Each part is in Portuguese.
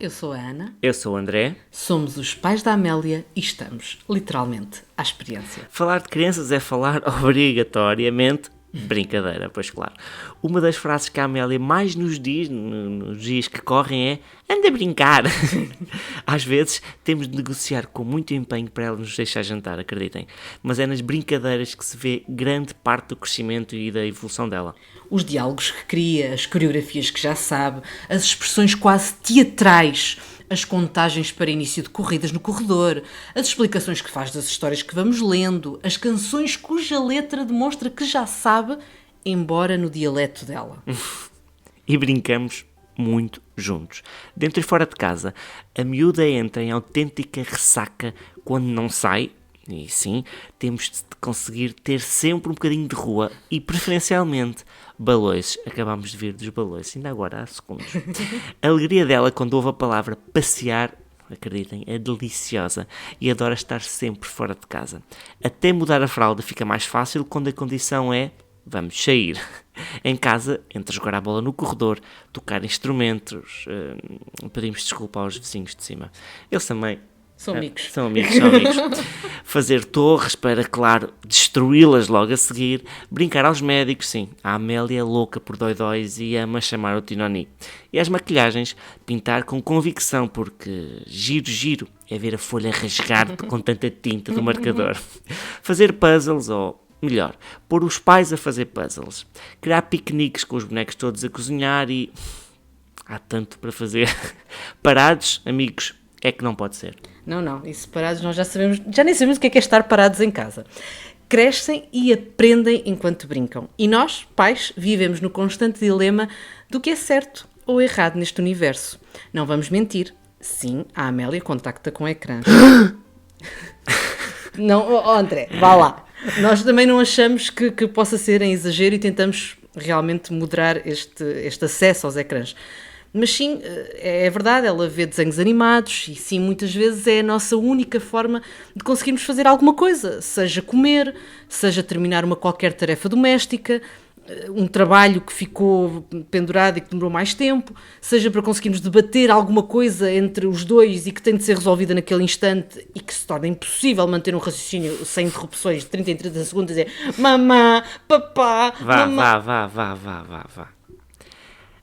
eu sou a Ana. Eu sou o André. Somos os pais da Amélia e estamos, literalmente, à experiência. Falar de crianças é falar obrigatoriamente brincadeira, pois claro. Uma das frases que a Amélia mais nos diz, nos dias que correm, é anda a brincar. Às vezes temos de negociar com muito empenho para ela nos deixar jantar, acreditem. Mas é nas brincadeiras que se vê grande parte do crescimento e da evolução dela. Os diálogos que cria, as coreografias que já sabe, as expressões quase teatrais, as contagens para início de corridas no corredor, as explicações que faz das histórias que vamos lendo, as canções cuja letra demonstra que já sabe, embora no dialeto dela. E brincamos muito juntos. Dentro e fora de casa, a miúda entra em autêntica ressaca quando não sai. E sim, temos de conseguir ter sempre um bocadinho de rua e, preferencialmente, balões. Acabámos de vir dos balões, ainda agora há segundos. A alegria dela quando ouve a palavra passear, acreditem, é deliciosa e adora estar sempre fora de casa. Até mudar a fralda fica mais fácil quando a condição é vamos sair. Em casa, entre jogar a bola no corredor, tocar instrumentos, pedimos desculpa aos vizinhos de cima. Eles também São amigos. São amigos. Fazer torres para, claro, destruí-las logo a seguir. Brincar aos médicos, sim. A Amélia é louca por dói-dóis e ama chamar o Tinoni. E as maquilhagens, pintar com convicção, porque giro é ver a folha rasgar com tanta tinta do marcador. Fazer puzzles, ou melhor, pôr os pais a fazer puzzles. Criar piqueniques com os bonecos todos a cozinhar e... há tanto para fazer. Parados, amigos, é que não pode ser. Não, isso parados nós já nem sabemos o que é estar parados em casa. Crescem e aprendem enquanto brincam. E nós, pais, vivemos no constante dilema do que é certo ou errado neste universo. Não vamos mentir. Sim, a Amélia contacta com ecrãs. Não, André, vá lá. Nós também não achamos que possa ser em exagero e tentamos realmente moderar este acesso aos ecrãs. Mas sim, é verdade, ela vê desenhos animados e sim, muitas vezes é a nossa única forma de conseguirmos fazer alguma coisa, seja comer, seja terminar uma qualquer tarefa doméstica, um trabalho que ficou pendurado e que demorou mais tempo, seja para conseguirmos debater alguma coisa entre os dois e que tem de ser resolvida naquele instante e que se torna impossível manter um raciocínio sem interrupções de 30 em 30 segundos e dizer mamã, papá, mamã. Vá.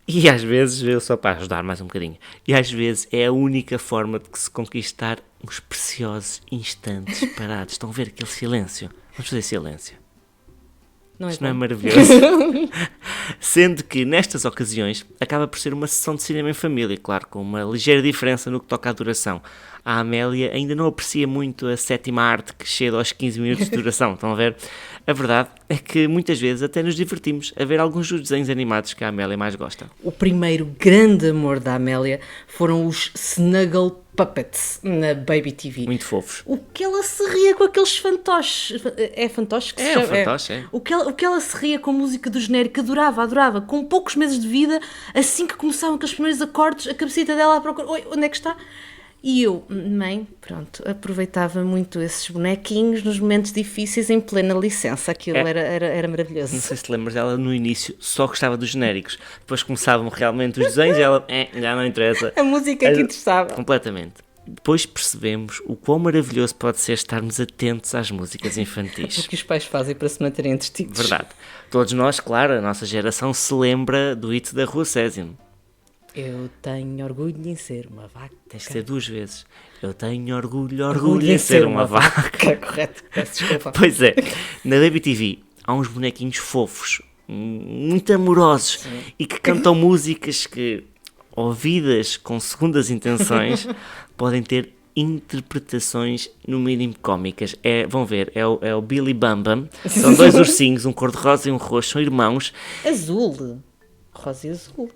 E às vezes, eu só para ajudar mais um bocadinho, e às vezes é a única forma de se conquistar uns preciosos instantes parados. Estão a ver aquele silêncio? Vamos fazer silêncio. Isto não é maravilhoso? Sendo que nestas ocasiões acaba por ser uma sessão de cinema em família, claro, com uma ligeira diferença no que toca à duração. A Amélia ainda não aprecia muito a sétima arte que chega aos 15 minutos de duração, estão a ver? A verdade é que muitas vezes até nos divertimos a ver alguns dos desenhos animados que a Amélia mais gosta. O primeiro grande amor da Amélia foram os Snuggle Puppets na Baby TV. Muito fofos. O que ela se ria com aqueles fantoches. É fantoche que se chama? É um fantoche, é. O que ela se ria com a música do genérico, adorava. Com poucos meses de vida, assim que começavam aqueles primeiros acordes, a cabecita dela à procura. Oi, onde é que está? E eu, mãe, pronto, aproveitava muito esses bonequinhos nos momentos difíceis em plena licença. Aquilo era maravilhoso. Não sei se te lembras dela no início, só gostava dos genéricos. Depois começavam realmente os desenhos e ela, já não interessa. A música que interessava. Completamente. Depois percebemos o quão maravilhoso pode ser estarmos atentos às músicas infantis. O que os pais fazem para se manterem entretidos. Verdade. Todos nós, claro, a nossa geração se lembra do hit da Rua Sésamo. Eu tenho orgulho em ser uma vaca. Tens de ser duas vezes. Eu tenho orgulho em ser uma vaca. Correto, peço desculpa. Pois é. Na Baby TV há uns bonequinhos fofos, muito amorosos, sim, e que cantam músicas que, ouvidas com segundas intenções, podem ter interpretações no mínimo cómicas. Vão ver, é o Billy Bum Bum. São dois ursinhos, um cor-de-rosa e um roxo, são irmãos. Azul. Rosa e azul.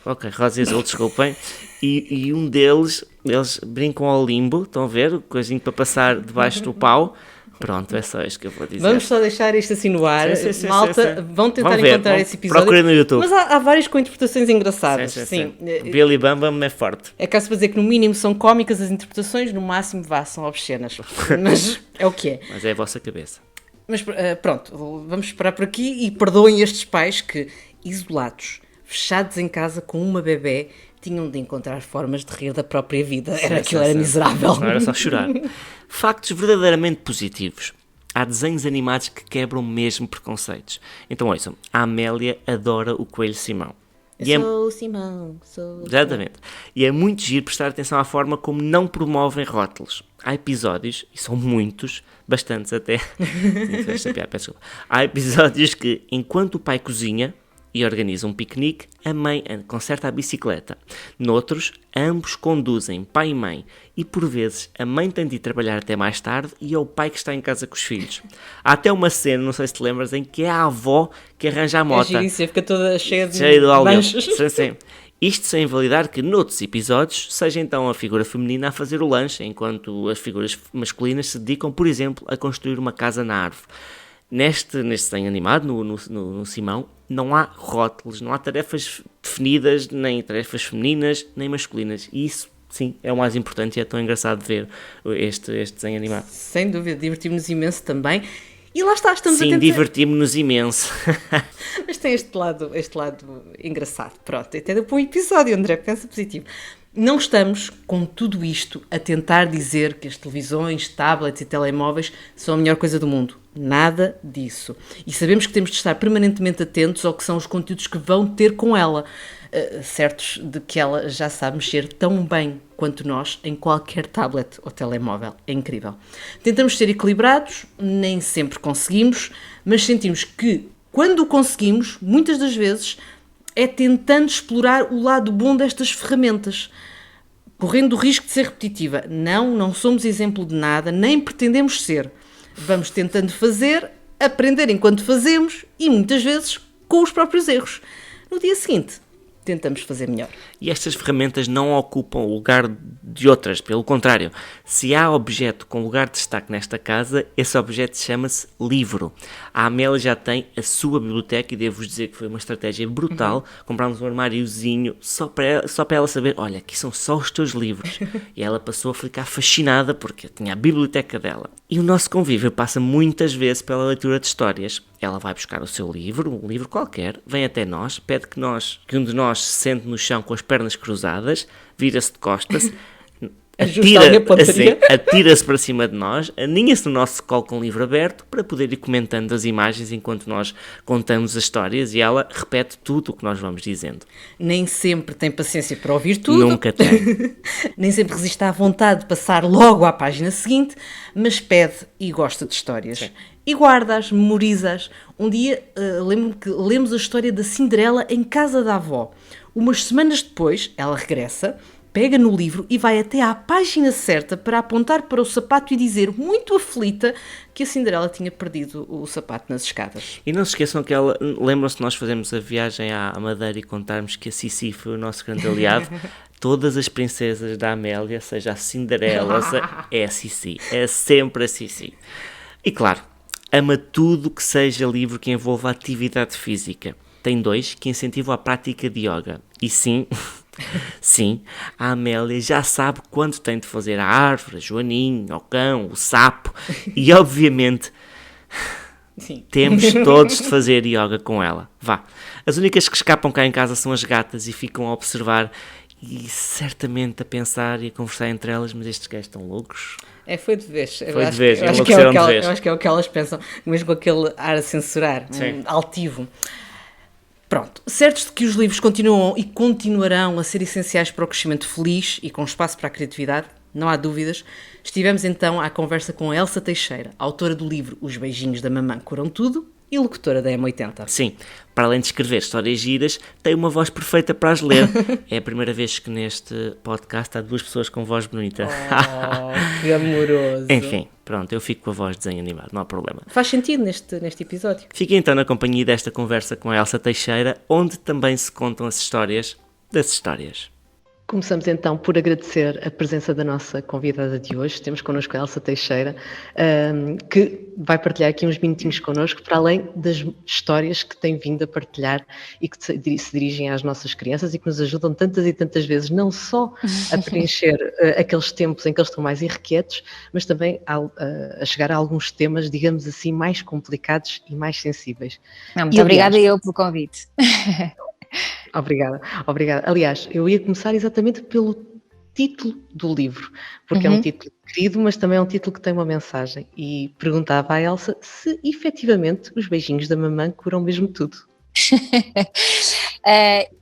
Ok, rosa e azul, desculpem. E um deles, eles brincam ao limbo, estão a ver? Coisinho para passar debaixo do pau. Pronto, é só isto que eu vou dizer. Vamos só deixar isto assim no ar. Sim, Malta, vão tentar encontrar esse episódio. Procurem no YouTube. Mas há várias com interpretações engraçadas. Sim. Billy Bum Bum é forte. É caso para dizer que no mínimo são cómicas as interpretações, no máximo são obscenas. Mas é o que é. Mas é a vossa cabeça. Mas pronto, vamos parar por aqui e perdoem estes pais que, isolados, fechados em casa com uma bebé, tinham de encontrar formas de rir da própria vida. Aquilo era miserável. Não era só chorar. Factos verdadeiramente positivos. Há desenhos animados que quebram mesmo preconceitos. Então, ouçam, a Amélia adora o Coelho Simão. Sou o Simão, sou... Exatamente. E é muito giro prestar atenção à forma como não promovem rótulos. Há episódios, e são muitos, bastantes até, há episódios que, enquanto o pai cozinha e organiza um piquenique, a mãe conserta a bicicleta. Noutros, ambos conduzem, pai e mãe, e por vezes a mãe tem de ir trabalhar até mais tarde e é o pai que está em casa com os filhos. Há até uma cena, não sei se te lembras, em que é a avó que arranja a moto. É giríssimo, fica toda cheia de manchas. Sim. Isto sem invalidar que noutros episódios seja então a figura feminina a fazer o lanche, enquanto as figuras masculinas se dedicam, por exemplo, a construir uma casa na árvore. Neste desenho animado, no Simão, não há rótulos, não há tarefas definidas, nem tarefas femininas, nem masculinas. E isso, sim, é o mais importante e é tão engraçado de ver este desenho animado. Sem dúvida, divertimos-nos imenso também. E lá está, estamos a tentar... Sim, divertimos-nos imenso. Mas tem este lado engraçado. Pronto, até deu para um episódio, André, pensa positivo. Não estamos, com tudo isto, a tentar dizer que as televisões, tablets e telemóveis são a melhor coisa do mundo. Nada disso. E sabemos que temos de estar permanentemente atentos ao que são os conteúdos que vão ter com ela, certos de que ela já sabe mexer tão bem quanto nós em qualquer tablet ou telemóvel. É incrível. Tentamos ser equilibrados, nem sempre conseguimos, mas sentimos que, quando o conseguimos, muitas das vezes, é tentando explorar o lado bom destas ferramentas, correndo o risco de ser repetitiva. Não somos exemplo de nada, nem pretendemos ser. Vamos tentando fazer, aprender enquanto fazemos e, muitas vezes, com os próprios erros. No dia seguinte, tentamos fazer melhor. E estas ferramentas não ocupam o lugar de outras, pelo contrário. Se há objeto com lugar de destaque nesta casa, esse objeto chama-se livro. A Amélia já tem a sua biblioteca e devo-vos dizer que foi uma estratégia brutal. Comprámos um armáriozinho só para ela saber, olha, aqui são só os teus livros. E ela passou a ficar fascinada porque tinha a biblioteca dela. E o nosso convívio passa muitas vezes pela leitura de histórias. Ela vai buscar o seu livro, um livro qualquer, vem até nós, pede que um de nós se sente no chão com as pernas cruzadas, vira-se de costas, atira-se para cima de nós, aninha-se no nosso colo com o livro aberto para poder ir comentando as imagens enquanto nós contamos as histórias e ela repete tudo o que nós vamos dizendo. Nem sempre tem paciência para ouvir tudo. Nunca tem. Nem sempre resiste à vontade de passar logo à página seguinte, mas pede e gosta de histórias. Sim. E guarda-as, memoriza-as. Um dia lembro-me que lemos a história da Cinderela em casa da avó. Umas semanas depois, ela regressa, pega no livro e vai até à página certa para apontar para o sapato e dizer, muito aflita, que a Cinderela tinha perdido o sapato nas escadas. E não se esqueçam que lembram-se de nós fazermos a viagem à Madeira e contarmos que a Sissi foi o nosso grande aliado. Todas as princesas da Amélia, seja a Cinderela, é a Sissi. É sempre a Sissi. E claro, ama tudo que seja livro que envolva atividade física. Tem 2 que incentivam a prática de yoga. E sim, a Amélia já sabe quando tem de fazer a árvore, a Joaninha, o cão, o sapo. E obviamente, temos todos de fazer yoga com ela. Vá. As únicas que escapam cá em casa são as gatas e ficam a observar e certamente a pensar e a conversar entre elas, mas estes gajos estão loucos. Foi de vez. Eu acho que é o que elas pensam, mesmo com aquele ar a censurar, altivo. Pronto, certos de que os livros continuam e continuarão a ser essenciais para o crescimento feliz e com espaço para a criatividade, não há dúvidas, estivemos então à conversa com a Elsa Teixeira, autora do livro Os Beijinhos da Mamã Curam Tudo e locutora da M80. Sim, para além de escrever histórias giras, tem uma voz perfeita para as ler. É a primeira vez que neste podcast há 2 pessoas com voz bonita. Oh, que amoroso. Enfim, pronto, eu fico com a voz de desenho animado, não há problema. Faz sentido neste episódio. Fiquem então na companhia desta conversa com a Elsa Teixeira, onde também se contam as histórias das histórias. Começamos então por agradecer a presença da nossa convidada de hoje. Temos connosco a Elsa Teixeira, que vai partilhar aqui uns minutinhos connosco, para além das histórias que tem vindo a partilhar e que se dirigem às nossas crianças e que nos ajudam tantas e tantas vezes, não só a preencher aqueles tempos em que eles estão mais irrequietos, mas também a chegar a alguns temas, digamos assim, mais complicados e mais sensíveis. Muito obrigada eu pelo convite. Obrigada, obrigada. Aliás, eu ia começar exatamente pelo título do livro, porque é um título querido, mas também é um título que tem uma mensagem. E perguntava à Elsa se efetivamente os beijinhos da mamã curam mesmo tudo.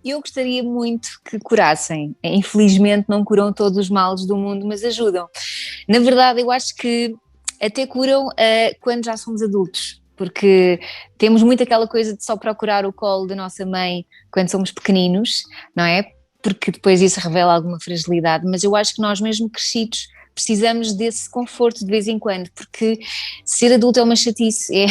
Eu gostaria muito que curassem. Infelizmente não curam todos os males do mundo, mas ajudam. Na verdade, eu acho que até curam quando já somos adultos, porque temos muito aquela coisa de só procurar o colo da nossa mãe quando somos pequeninos, não é? Porque depois isso revela alguma fragilidade, mas eu acho que nós mesmo crescidos precisamos desse conforto de vez em quando, porque ser adulto é uma chatice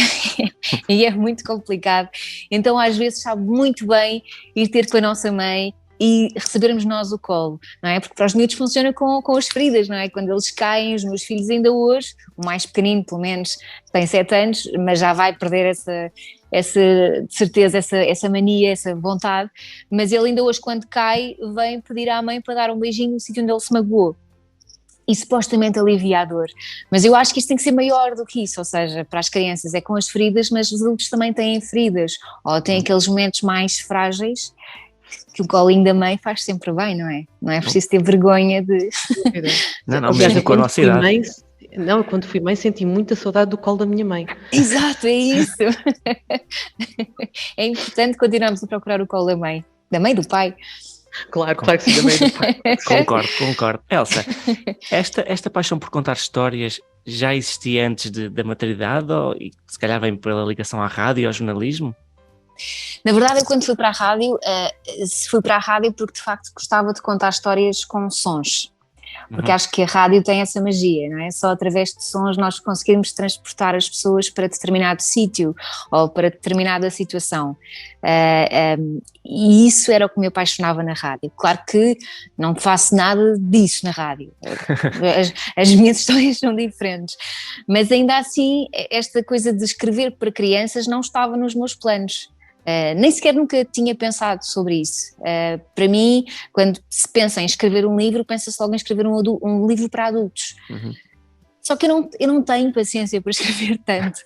e é muito complicado, então às vezes sabe muito bem ir ter com a nossa mãe e recebermos nós o colo, não é? Porque para os miúdos funciona com as feridas, não é? Quando eles caem, os meus filhos ainda hoje, o mais pequenino pelo menos tem 7 anos, mas já vai perder essa de certeza, essa mania, essa vontade, mas ele ainda hoje quando cai vem pedir à mãe para dar um beijinho no sítio onde ele se magoou. E supostamente alivia a dor, mas eu acho que isto tem que ser maior do que isso, ou seja, para as crianças é com as feridas, mas os adultos também têm feridas, ou têm aqueles momentos mais frágeis, que o colinho da mãe faz sempre bem, não é? Não é preciso ter vergonha de... Não, Aliás, mesmo com a nossa idade. Quando fui mãe senti muita saudade do colo da minha mãe. Exato, é isso. É importante continuarmos a procurar o colo da mãe do pai. Claro que sim, da mãe e do pai. Concordo. Elsa, esta paixão por contar histórias já existia antes da maternidade ou se calhar vem pela ligação à rádio e ao jornalismo? Na verdade, eu quando fui para a rádio porque de facto gostava de contar histórias com sons. Porque acho que a rádio tem essa magia, não é? Só através de sons nós conseguimos transportar as pessoas para determinado sítio ou para determinada situação. E isso era o que me apaixonava na rádio. Claro que não faço nada disso na rádio. As minhas histórias são diferentes. Mas ainda assim, esta coisa de escrever para crianças não estava nos meus planos. Nem sequer nunca tinha pensado sobre isso. Para mim, quando se pensa em escrever um livro, pensa-se logo em escrever um livro para adultos. Só que eu não tenho paciência para escrever tanto,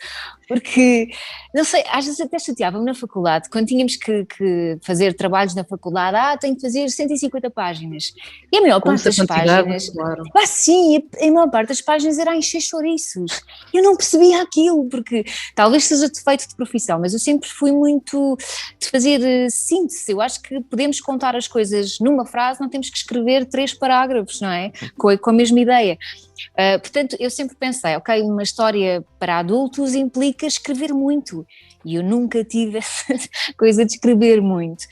porque, não sei, às vezes até chateava-me na faculdade, quando tínhamos que fazer trabalhos na faculdade, tenho que fazer 150 páginas, e a maior parte das páginas, claro. Sim, a maior parte das páginas era a encher chouriços, eu não percebia aquilo, porque talvez seja defeito de profissão, mas eu sempre fui muito de fazer síntese, eu acho que podemos contar as coisas numa frase, não temos que escrever 3 parágrafos, não é? Com a mesma ideia. Portanto, eu sempre pensei, ok, uma história para adultos implica escrever muito, e eu nunca tive essa coisa de escrever muito.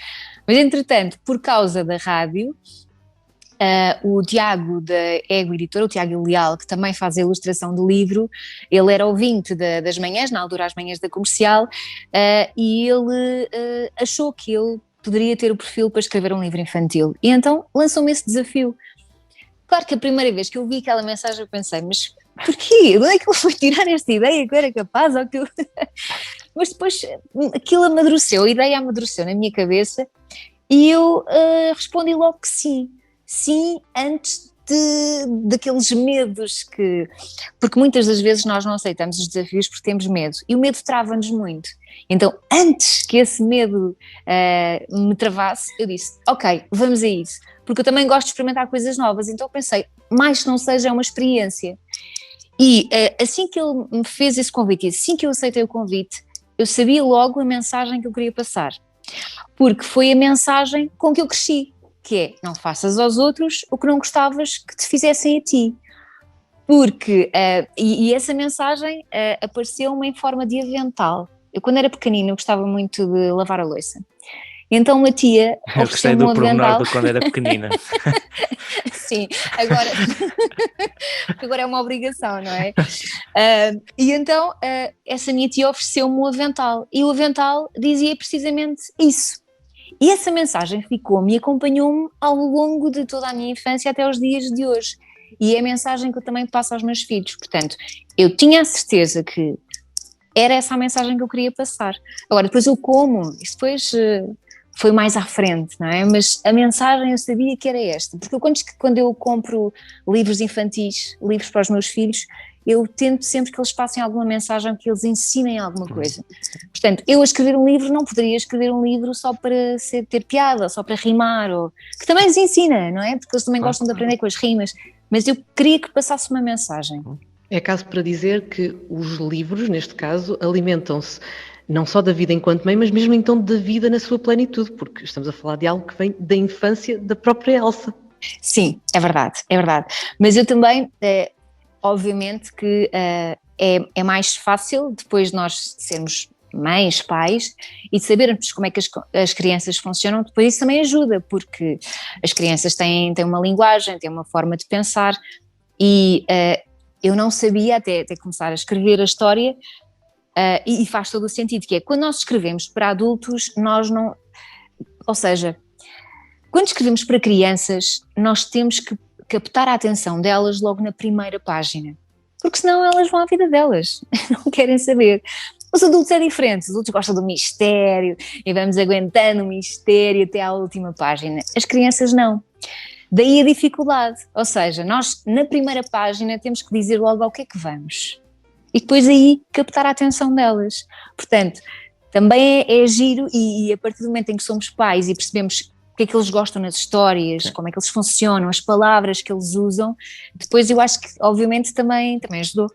Mas, entretanto, por causa da rádio, o Tiago da Ego Editora, o Tiago Leal, que também faz a ilustração do livro, ele era ouvinte das manhãs, na altura as manhãs da Comercial, e ele achou que ele poderia ter o perfil para escrever um livro infantil, e então lançou-me esse desafio. Claro que a primeira vez que eu vi aquela mensagem eu pensei, mas porquê? De onde é que ele foi tirar esta ideia que eu era capaz? Ou que eu... Mas depois aquilo amadureceu, a ideia amadureceu na minha cabeça e eu respondi logo que sim. Sim, antes daqueles medos porque muitas das vezes nós não aceitamos os desafios porque temos medo e o medo trava-nos muito. Então, antes que esse medo me travasse, eu disse, ok, vamos a isso, porque eu também gosto de experimentar coisas novas, então pensei, mais que não seja, é uma experiência. E assim que ele me fez esse convite, e assim que eu aceitei o convite, eu sabia logo a mensagem que eu queria passar, porque foi a mensagem com que eu cresci, que é, não faças aos outros o que não gostavas que te fizessem a ti. Porque, e essa mensagem apareceu-me em forma de avental. Eu quando era pequenina eu gostava muito de lavar a louça. Então uma tia ofereceu-me um avental. Eu gostei do pormenor de quando era pequenina. Sim, agora é uma obrigação, não é? E então essa minha tia ofereceu-me um avental e o avental dizia precisamente isso. E essa mensagem ficou-me e acompanhou-me ao longo de toda a minha infância até os dias de hoje. E é a mensagem que eu também passo aos meus filhos. Portanto, eu tinha a certeza que era essa a mensagem que eu queria passar. Agora, depois eu como, isso depois foi mais à frente, não é? Mas a mensagem eu sabia que era esta. Porque quando eu compro livros infantis, livros para os meus filhos, eu tento sempre que eles passem alguma mensagem, que eles ensinem alguma coisa. Portanto, eu a escrever um livro não poderia escrever um livro só para ter piada, só para rimar, que também lhes ensina, não é? Porque eles também gostam de aprender com as rimas, mas eu queria que passasse uma mensagem. É caso para dizer que os livros, neste caso, alimentam-se não só da vida enquanto mãe, mas mesmo então da vida na sua plenitude, porque estamos a falar de algo que vem da infância da própria Elsa. Sim, é verdade, é verdade. Mas eu também, obviamente que é mais fácil depois de nós sermos mães, pais, e de sabermos como é que as crianças funcionam, depois isso também ajuda, porque as crianças têm uma linguagem, têm uma forma de pensar, e eu não sabia até começar a escrever a história, e faz todo o sentido, que é, quando nós escrevemos para adultos, nós não... Ou seja, quando escrevemos para crianças, nós temos que captar a atenção delas logo na primeira página, porque senão elas vão à vida delas, não querem saber. Os adultos é diferente, os adultos gostam do mistério e vamos aguentando o mistério até à última página. As crianças não. Daí a dificuldade, ou seja, nós na primeira página temos que dizer logo ao que é que vamos e depois aí captar a atenção delas. Portanto, também é giro e a partir do momento em que somos pais e percebemos o que é que eles gostam nas histórias, como é que eles funcionam, as palavras que eles usam, depois eu acho que obviamente também ajudou.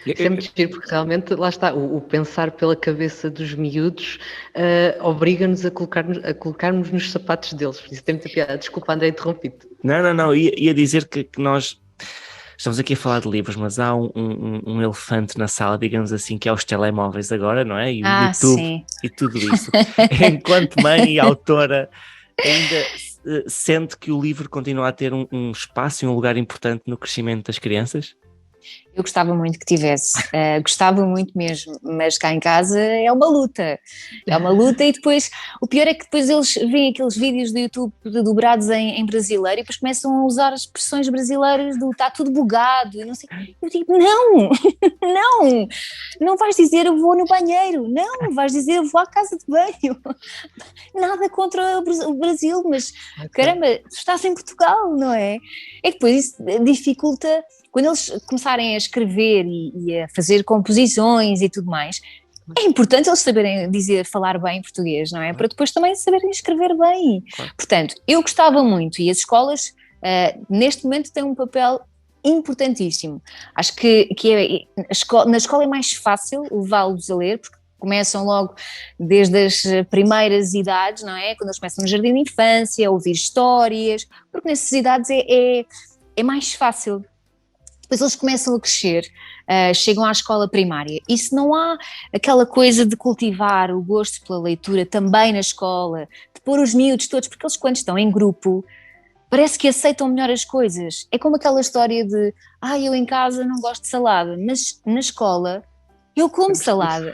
Isso é muito giro, porque realmente, lá está, o pensar pela cabeça dos miúdos obriga-nos a colocarmos nos sapatos deles, por isso tem muita piada. Desculpa, André, interrompi-te. Não, ia dizer que nós estamos aqui a falar de livros, mas há um elefante na sala, digamos assim, que é os telemóveis agora, não é? E o YouTube sim. E tudo isso. Enquanto mãe e autora, ainda sente que o livro continua a ter um espaço e um lugar importante no crescimento das crianças? Eu gostava muito que tivesse, gostava muito mesmo, mas cá em casa é uma luta e depois, o pior é que depois eles veem aqueles vídeos do YouTube dobrados em brasileiro e depois começam a usar as expressões brasileiras do está tudo bugado e não sei, eu digo, não vais dizer eu vou no banheiro, não, vais dizer eu vou à casa de banho, nada contra o Brasil, mas caramba, estás em Portugal, não é? É que depois isso dificulta. Quando eles começarem a escrever e a fazer composições e tudo mais, é importante eles saberem falar bem português, não é? Para depois também saberem escrever bem. Portanto, eu gostava muito e as escolas, neste momento, têm um papel importantíssimo. Acho que na escola é mais fácil levá-los a ler, porque começam logo desde as primeiras idades, não é? Quando eles começam no jardim de infância, a ouvir histórias, porque nessas idades é mais fácil. Depois eles começam a crescer, chegam à escola primária e se não há aquela coisa de cultivar o gosto pela leitura também na escola, de pôr os miúdos todos, porque eles quando estão em grupo parece que aceitam melhor as coisas. É como aquela história de eu em casa não gosto de salada, mas na escola eu como salada.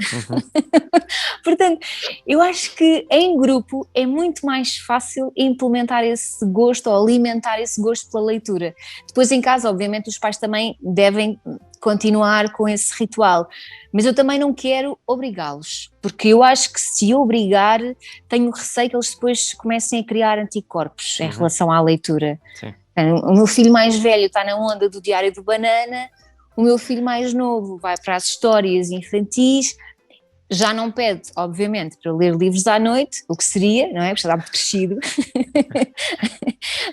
Portanto, eu acho que em grupo é muito mais fácil implementar esse gosto ou alimentar esse gosto pela leitura. Depois em casa, obviamente, os pais também devem continuar com esse ritual, mas eu também não quero obrigá-los, porque eu acho que se obrigar, tenho receio que eles depois comecem a criar anticorpos em relação à leitura. Sim. O meu filho mais velho está na onda do Diário do Banana, o meu filho mais novo vai para as histórias infantis, já não pede, obviamente, para ler livros à noite, o que seria, não é? Porque já está muito crescido.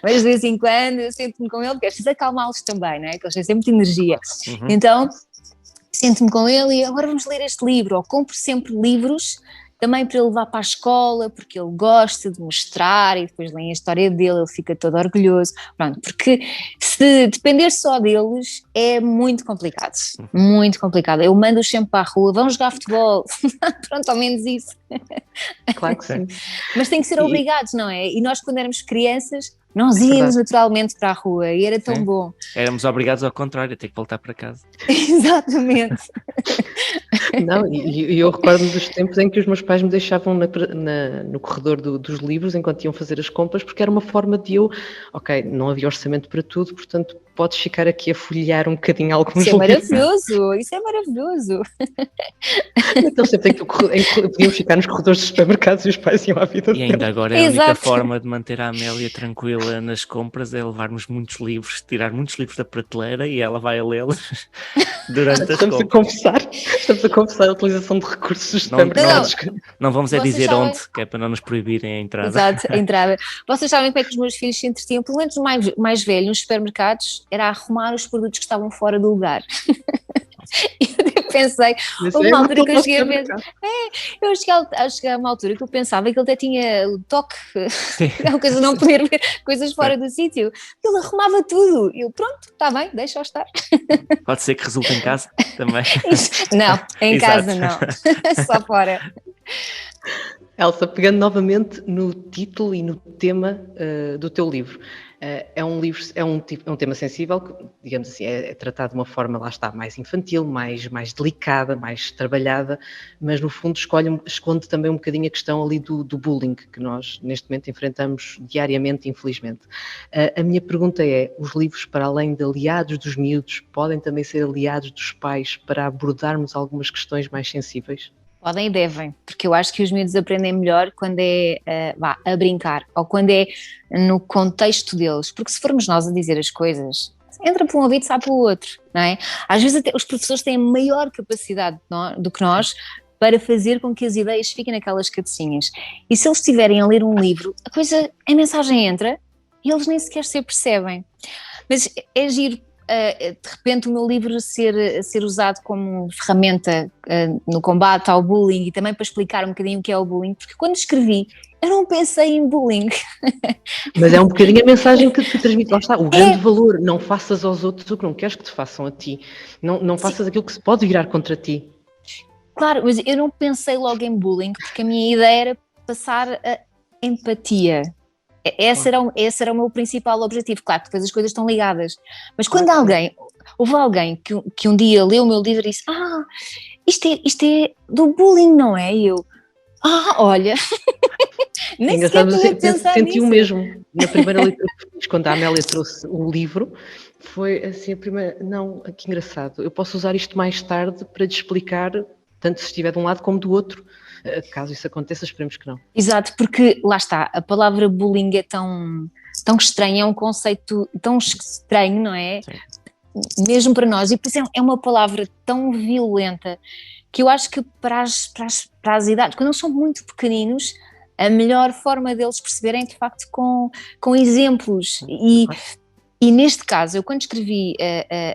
Mas de vez em quando eu sento-me com ele, porque é preciso acalmá-los também, não é? Que eles têm sempre muita energia. Então, sento-me com ele e agora vamos ler este livro, ou compro sempre livros também para ele levar para a escola, porque ele gosta de mostrar e depois leem a história dele, ele fica todo orgulhoso. Pronto, porque se depender só deles é muito complicado, muito complicado. Eu mando-os sempre para a rua, vão jogar futebol, pronto, ao menos isso. Claro que sim. Mas tem que ser obrigados, não é? E nós quando éramos crianças, nós íamos naturalmente para a rua e era tão bom. Éramos obrigados ao contrário, a ter que voltar para casa. Exatamente. Não, e eu recordo-me dos tempos em que os meus pais me deixavam no corredor dos livros enquanto iam fazer as compras, porque era uma forma de não havia orçamento para tudo, portanto podes ficar aqui a folhear um bocadinho alguns Isso é livros. maravilhoso, isso é maravilhoso. Então sempre podíamos ficar nos corredores dos supermercados e os pais iam à vida E ainda deles. agora é a única Exato. forma de manter a Amélia tranquila nas compras é levarmos muitos livros, tirar muitos livros da prateleira e ela vai a lê-los durante as Estamos compras. estamos a confessar a utilização de recursos dos Não, supermercados. não vamos é Vocês dizer sabem- onde, que é para não nos proibirem a entrada. Exato, a entrada. Vocês sabem como é que os meus filhos se entretinham, pelo menos o mais velho, nos supermercados, era arrumar os produtos que estavam fora do lugar. Eu pensei, Mas houve é uma altura que eu muito cheguei a ver, supermercado. eu cheguei a uma altura que eu pensava que ele até tinha o toque, Sim. aquela coisa de não poder ver coisas fora do sítio. Ele arrumava tudo. Eu, pronto, está bem, deixa-o estar. Pode ser que resulte em casa também. Não, em Exato. casa não, só fora. Elsa, pegando novamente no título e no tema do teu livro. É um tema sensível, que, digamos assim, é tratado de uma forma, lá está, mais infantil, mais delicada, mais trabalhada, mas no fundo esconde também um bocadinho a questão ali do bullying, que nós neste momento enfrentamos diariamente, infelizmente. A minha pergunta é, os livros, para além de aliados dos miúdos, podem também ser aliados dos pais para abordarmos algumas questões mais sensíveis? Podem e devem, porque eu acho que os miúdos aprendem melhor quando é a brincar, ou quando é no contexto deles, porque se formos nós a dizer as coisas, entra por um ouvido e sai pelo outro, não é? Às vezes até os professores têm maior capacidade do que nós para fazer com que as ideias fiquem naquelas cabecinhas. E se eles estiverem a ler um livro, a mensagem entra e eles nem sequer se apercebem. Mas é giro. De repente o meu livro ser usado como ferramenta no combate ao bullying e também para explicar um bocadinho o que é o bullying, porque quando escrevi eu não pensei em bullying. Mas é um bocadinho a mensagem que tu transmite, lá está, o grande valor, não faças aos outros o que não queres que te façam a ti, não faças aquilo que se pode virar contra ti. Claro, mas eu não pensei logo em bullying, porque a minha ideia era passar a empatia. Esse era o meu principal objetivo. Claro que depois as coisas estão ligadas. Mas quando houve alguém que um dia leu o meu livro e disse: isto é do bullying, não é? E eu, olha, nem sequer tinha pensado senti nisso. o mesmo. Na primeira leitura que fiz, quando a Amélia trouxe o livro, foi assim a primeira, não, que engraçado, eu posso usar isto mais tarde para te explicar, tanto se estiver de um lado como do outro. Caso isso aconteça, esperemos que não. Exato, porque lá está, a palavra bullying é tão estranha, é um conceito tão estranho, não é? Sim. Mesmo para nós, e por isso é uma palavra tão violenta que eu acho que para as idades, quando eles são muito pequeninos, a melhor forma deles perceberem é de facto com exemplos. E neste caso, eu quando escrevi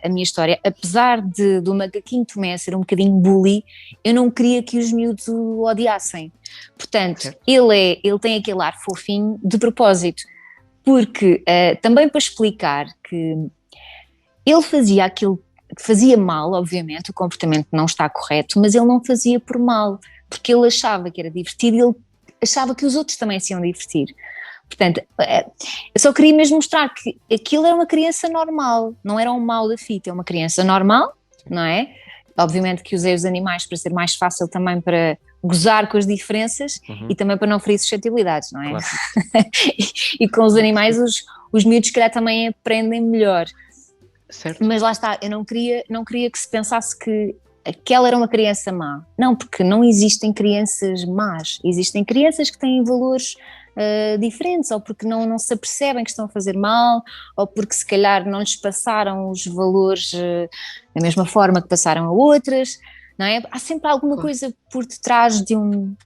a minha história, apesar do macaquinho Tomé ser um bocadinho bully, eu não queria que os miúdos o odiassem. Portanto, ele tem aquele ar fofinho de propósito, porque também para explicar que ele fazia aquilo que fazia mal, obviamente, o comportamento não está correto, mas ele não fazia por mal, porque ele achava que era divertido e ele achava que os outros também se iam divertir. Portanto, eu só queria mesmo mostrar que aquilo era uma criança normal, não era um mal da fita, é uma criança normal, não é? Obviamente que usei os animais para ser mais fácil também para gozar com as diferenças e também para não ferir suscetibilidades, não é? Claro. e com os animais os miúdos se calhar também aprendem melhor. Certo. Mas lá está, eu não queria que se pensasse que aquela era uma criança má. Não, porque não existem crianças más, existem crianças que têm valores diferentes, ou porque não se apercebem que estão a fazer mal, ou porque se calhar não lhes passaram os valores da mesma forma que passaram a outras, não é? Há sempre alguma coisa por detrás de um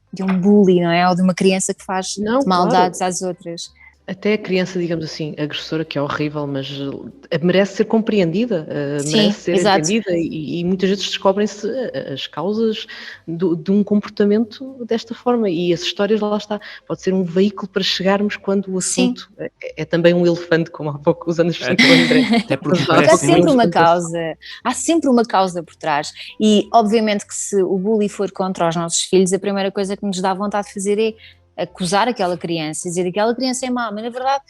bully, não é? Ou de uma criança que faz maldades às outras. Até a criança, digamos assim, agressora, que é horrível, mas merece ser compreendida, merece ser entendida e muitas vezes descobrem-se as causas de um comportamento desta forma e as histórias, lá está, pode ser um veículo para chegarmos quando o assunto é também um elefante, como há pouco usando a expressão que eu lembrei. Até porque há sempre uma causa por trás e obviamente que se o bullying for contra os nossos filhos, a primeira coisa que nos dá vontade de fazer é acusar aquela criança, dizer que aquela criança é má, mas na verdade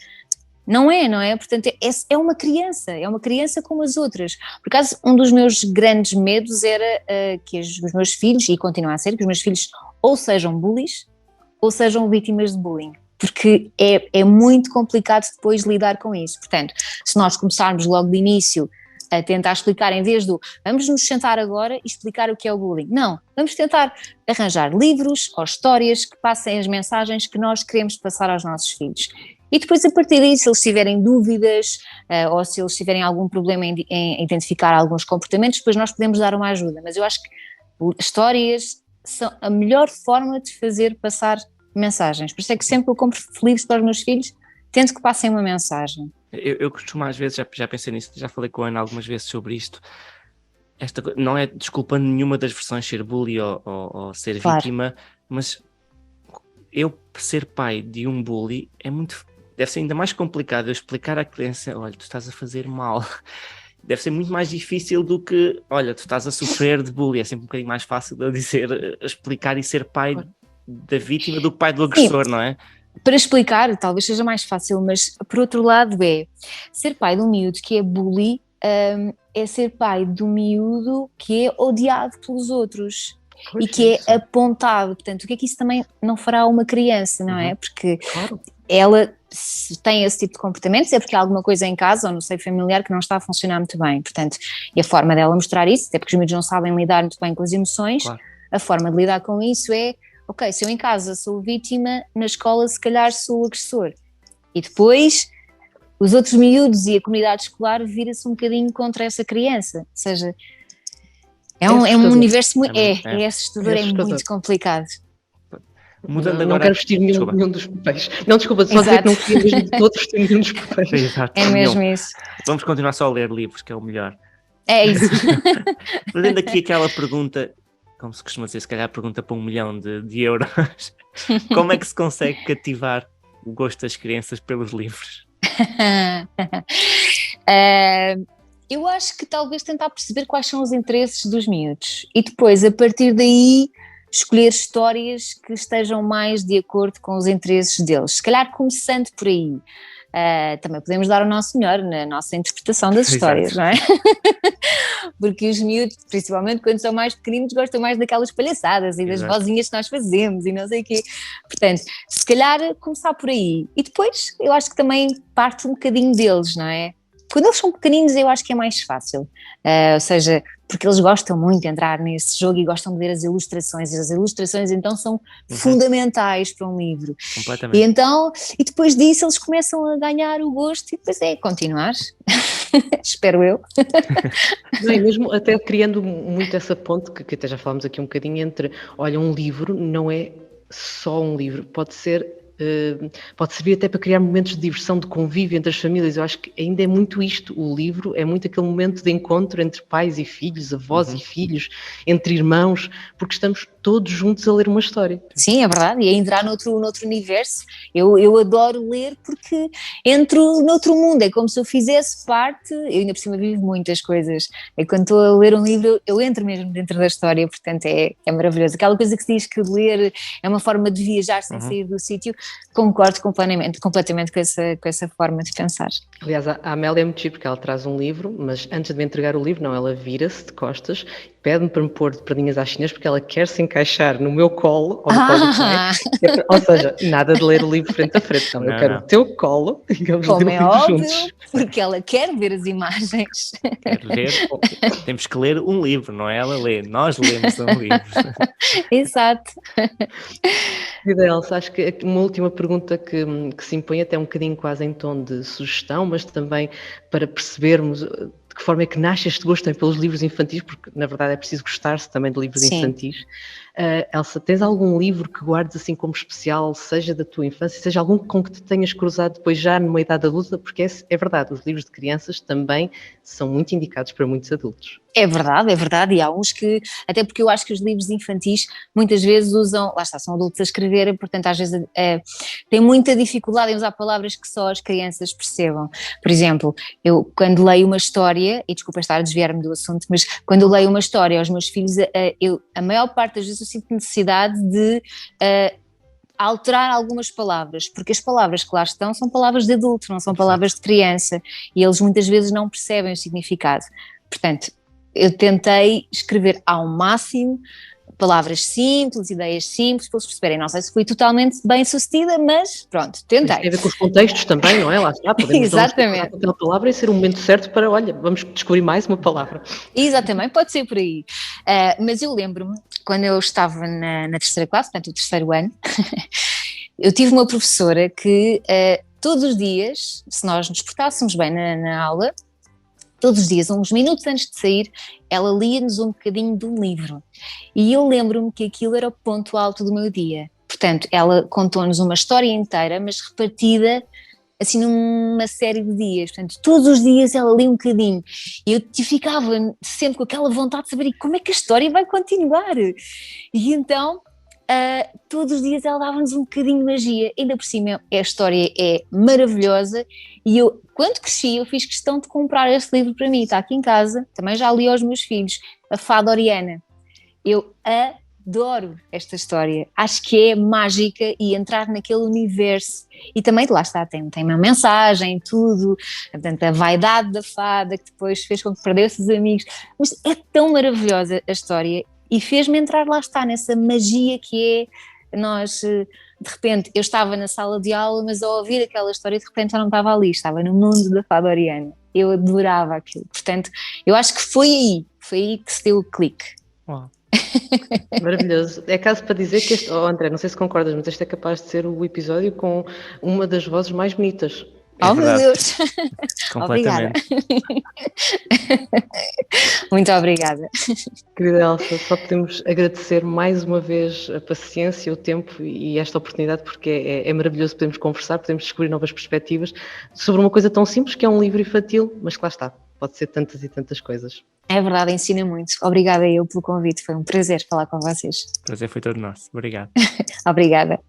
não é? Portanto, é uma criança como as outras. Por acaso, um dos meus grandes medos era que os meus filhos, e continua a ser, que os meus filhos ou sejam bullies ou sejam vítimas de bullying. porque é muito complicado depois lidar com isso. Portanto, se nós começarmos logo de início a tentar explicar, em vez do vamos nos sentar agora e explicar o que é o bullying, não, vamos tentar arranjar livros ou histórias que passem as mensagens que nós queremos passar aos nossos filhos. E depois, a partir daí, se eles tiverem dúvidas ou se eles tiverem algum problema em identificar alguns comportamentos, depois nós podemos dar uma ajuda. Mas eu acho que histórias são a melhor forma de fazer passar mensagens. Por isso é que sempre eu compro livros para os meus filhos, tento que passem uma mensagem. Eu costumo às vezes, já pensei nisso, já falei com a Ana algumas vezes sobre isto. Não é desculpando nenhuma das versões ser bully ou ser vítima, mas eu ser pai de um bully deve ser ainda mais complicado eu explicar à criança, olha, tu estás a fazer mal. Deve ser muito mais difícil do que, olha, tu estás a sofrer de bullying. É sempre um bocadinho mais fácil de dizer, explicar e ser pai da vítima do que pai do agressor, não é? Para explicar, talvez seja mais fácil, mas por outro lado ser pai de um miúdo que é bully, é ser pai de um miúdo que é odiado pelos outros. Pois e que é apontado. Portanto, o que é que isso também não fará a uma criança, não é? Porque ela, se tem esse tipo de comportamentos, é porque há alguma coisa em casa ou no seio familiar que não está a funcionar muito bem. Portanto, e a forma dela mostrar isso, até porque os miúdos não sabem lidar muito bem com as emoções, a forma de lidar com isso é, ok, se eu em casa sou vítima, na escola se calhar sou o agressor. E depois os outros miúdos e a comunidade escolar vira-se um bocadinho contra essa criança. Ou seja, é um universo muito... É assustador, é muito complicado. Mudando agora... Não quero vestir nenhum dos papéis. Não, desculpa, só dizer que não queria mesmo de todos vestir nenhum dos papéis. Exato, é mesmo isso. Vamos continuar só a ler livros, que é o melhor. É isso. Fazendo aqui aquela pergunta, como se costuma dizer, se calhar pergunta para 1 milhão de euros. Como é que se consegue cativar o gosto das crianças pelos livros? Eu acho que talvez tentar perceber quais são os interesses dos miúdos e depois, a partir daí, escolher histórias que estejam mais de acordo com os interesses deles. Se calhar começando por aí. Também podemos dar o nosso melhor na nossa interpretação das histórias, não é? Porque os miúdos, principalmente quando são mais pequeninos, gostam mais daquelas palhaçadas e das vozinhas que nós fazemos e não sei o quê. Portanto, se calhar começar por aí. E depois, eu acho que também parte um bocadinho deles, não é? Quando eles são pequeninos eu acho que é mais fácil, ou seja, porque eles gostam muito de entrar nesse jogo e gostam de ver as ilustrações, e as ilustrações então são fundamentais para um livro. Completamente. E depois disso eles começam a ganhar o gosto e depois continuar, espero eu. Bem, mesmo até criando muito essa ponte, que até já falámos aqui um bocadinho, entre, olha, um livro não é só um livro, pode servir até para criar momentos de diversão, de convívio entre as famílias. Eu acho que ainda é muito isto, o livro é muito aquele momento de encontro entre pais e filhos, avós e filhos, entre irmãos, porque estamos todos juntos a ler uma história. Sim, é verdade, e a entrar noutro universo. Eu adoro ler porque entro noutro mundo, é como se eu fizesse parte, eu ainda por cima vivo muitas coisas, quando estou a ler um livro eu entro mesmo dentro da história, portanto é maravilhoso. Aquela coisa que se diz que ler é uma forma de viajar sem sair do sítio, concordo completamente com essa forma de pensar. Aliás, a Amélia é muito chique porque ela traz um livro, mas antes de me entregar o livro, não, ela vira-se de costas, pede-me para me pôr de perninhas às chinas porque ela quer se encaixar no meu colo, ou no colo do pai. Ou seja, nada de ler o livro frente a frente, não, eu quero o teu colo e vamos ler o livro juntos. Porque ela quer ver as imagens. Quer ver, temos que ler um livro, não é ela ler, nós lemos um livro. Exato. Elsa, acho que uma última pergunta que se impõe até um bocadinho quase em tom de sugestão, mas também para percebermos de que forma é que nasce este gosto pelos livros infantis, porque na verdade é preciso gostar-se também de livros infantis. Elsa, tens algum livro que guardes assim como especial, seja da tua infância, seja algum com que te tenhas cruzado depois já numa idade adulta? Porque é verdade, os livros de crianças também são muito indicados para muitos adultos. É verdade, e há uns que, até porque eu acho que os livros infantis muitas vezes usam, lá está, são adultos a escrever, portanto às vezes têm muita dificuldade em usar palavras que só as crianças percebam. Por exemplo, eu quando leio uma história, e desculpa estar a desviar-me do assunto, mas quando eu leio uma história aos meus filhos, a maior parte das vezes eu sinto necessidade de alterar algumas palavras, porque as palavras que lá estão são palavras de adulto, não são palavras de criança, e eles muitas vezes não percebem o significado. Portanto, eu tentei escrever ao máximo palavras simples, ideias simples, para eles perceberem. Não sei se fui totalmente bem sucedida, mas pronto, tentei. Tem a ver com os contextos também, não é? Lá está, podemos Exatamente. aquela palavra e ser o momento certo para, olha, vamos descobrir mais uma palavra. Exatamente, pode ser por aí. Mas eu lembro-me, quando eu estava na terceira classe, portanto o terceiro ano, eu tive uma professora que todos os dias, se nós nos portássemos bem na aula, todos os dias, uns minutos antes de sair, ela lia-nos um bocadinho de um livro. E eu lembro-me que aquilo era o ponto alto do meu dia. Portanto, ela contou-nos uma história inteira, mas repartida assim numa série de dias. Portanto, todos os dias ela lia um bocadinho. E eu ficava sempre com aquela vontade de saber como é que a história vai continuar. E então, todos os dias ela dava-nos um bocadinho de magia. Ainda por cima, a história é maravilhosa. E eu, quando cresci, eu fiz questão de comprar este livro para mim. Está aqui em casa. Também já li aos meus filhos. A Fada Oriana. Eu adoro esta história, acho que é mágica e entrar naquele universo, e também lá está, tem uma mensagem, tudo, portanto a vaidade da fada que depois fez com que perdesse os amigos, mas é tão maravilhosa a história e fez-me entrar lá está, nessa magia que é nós, de repente eu estava na sala de aula, mas ao ouvir aquela história de repente eu não estava ali, estava no mundo da Fada Oriana, eu adorava aquilo, portanto eu acho que foi aí que se deu o clique. Uau. Maravilhoso. É caso para dizer que este, André, não sei se concordas, mas este é capaz de ser o episódio com uma das vozes mais bonitas. Oh meu Deus! Obrigada. Muito obrigada. Querida Elsa, só podemos agradecer mais uma vez a paciência, o tempo e esta oportunidade, porque é maravilhoso podermos conversar, podemos descobrir novas perspectivas sobre uma coisa tão simples que é um livro infantil, mas que lá está, pode ser tantas e tantas coisas. É verdade, ensina muito. Obrigada eu pelo convite, foi um prazer falar com vocês. O prazer foi todo nosso. Obrigado. Obrigada.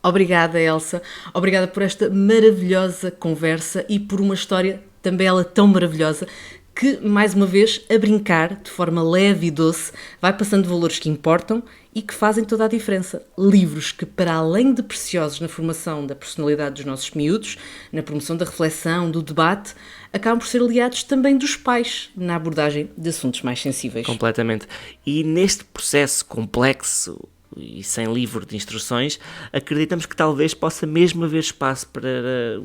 Obrigada, Elsa. Obrigada por esta maravilhosa conversa e por uma história também ela tão maravilhosa que, mais uma vez, a brincar, de forma leve e doce, vai passando valores que importam e que fazem toda a diferença. Livros que, para além de preciosos na formação da personalidade dos nossos miúdos, na promoção da reflexão, do debate, acabam por ser aliados também dos pais na abordagem de assuntos mais sensíveis. Completamente. E neste processo complexo e sem livro de instruções, acreditamos que talvez possa mesmo haver espaço para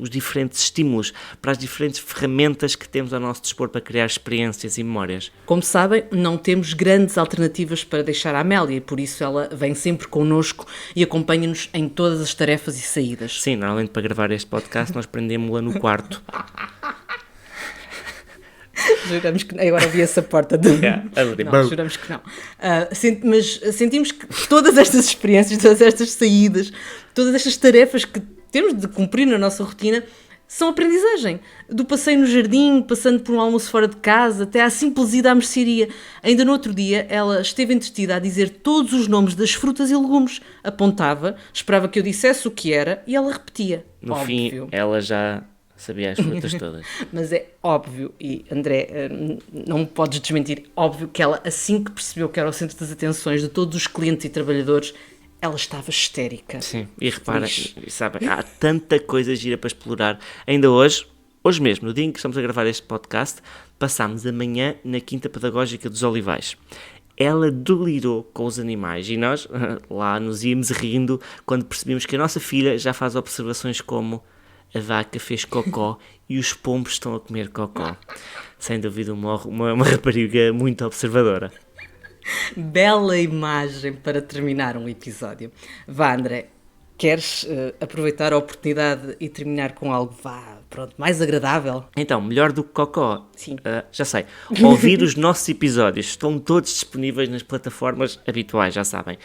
os diferentes estímulos, para as diferentes ferramentas que temos ao nosso dispor para criar experiências e memórias. Como sabem, não temos grandes alternativas para deixar a Amélia e por isso ela vem sempre connosco e acompanha-nos em todas as tarefas e saídas. Sim, normalmente para gravar este podcast nós prendemos-la no quarto. Juramos que não. Agora vi essa porta de... Não, juramos que não. Mas sentimos que todas estas experiências, todas estas saídas, todas estas tarefas que temos de cumprir na nossa rotina são aprendizagem. Do passeio no jardim, passando por um almoço fora de casa, até à simples ida à mercearia. Ainda no outro dia, ela esteve entretida a dizer todos os nomes das frutas e legumes. Apontava, esperava que eu dissesse o que era e ela repetia. No óbvio. fim, ela já sabia as frutas todas. Mas é óbvio, e André, não me podes desmentir, óbvio que ela, assim que percebeu que era o centro das atenções de todos os clientes e trabalhadores, ela estava histérica. Sim, e repara, sabe, há tanta coisa gira para explorar. Ainda hoje mesmo, no dia em que estamos a gravar este podcast, passámos a manhã na Quinta Pedagógica dos Olivais. Ela delirou com os animais e nós lá nos íamos rindo quando percebemos que a nossa filha já faz observações como: a vaca fez cocó e os pombos estão a comer cocó. Sem dúvida uma rapariga muito observadora. Bela imagem para terminar um episódio. Vá, André, queres aproveitar a oportunidade e terminar com algo, mais agradável? Então, melhor do que cocó? Sim. Já sei. Ouvir os nossos episódios. Estão todos disponíveis nas plataformas habituais, já sabem.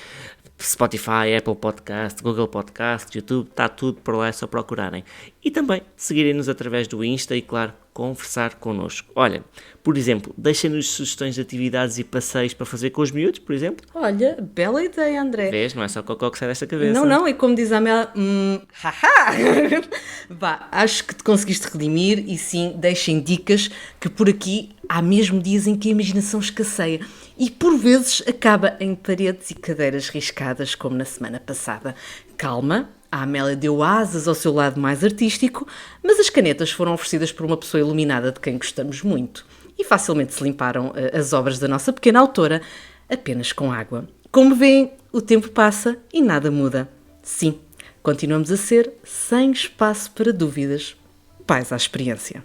Spotify, Apple Podcast, Google Podcast, YouTube, está tudo por lá, é só procurarem. E também seguirem-nos através do Insta e, claro, conversar connosco. Olha, por exemplo, deixem-nos sugestões de atividades e passeios para fazer com os miúdos, por exemplo. Olha, bela ideia, André. Vês, não é só cocó que sai desta cabeça. Não, e como diz a Amélia, haha! Vá, acho que te conseguiste redimir e sim, deixem dicas que por aqui há mesmo dias em que a imaginação escasseia e por vezes acaba em paredes e cadeiras riscadas, como na semana passada. Calma, a Amélia deu asas ao seu lado mais artístico, mas as canetas foram oferecidas por uma pessoa iluminada de quem gostamos muito. e facilmente se limparam as obras da nossa pequena autora apenas com água. Como veem, o tempo passa e nada muda. Sim, continuamos a ser, sem espaço para dúvidas, pais à experiência.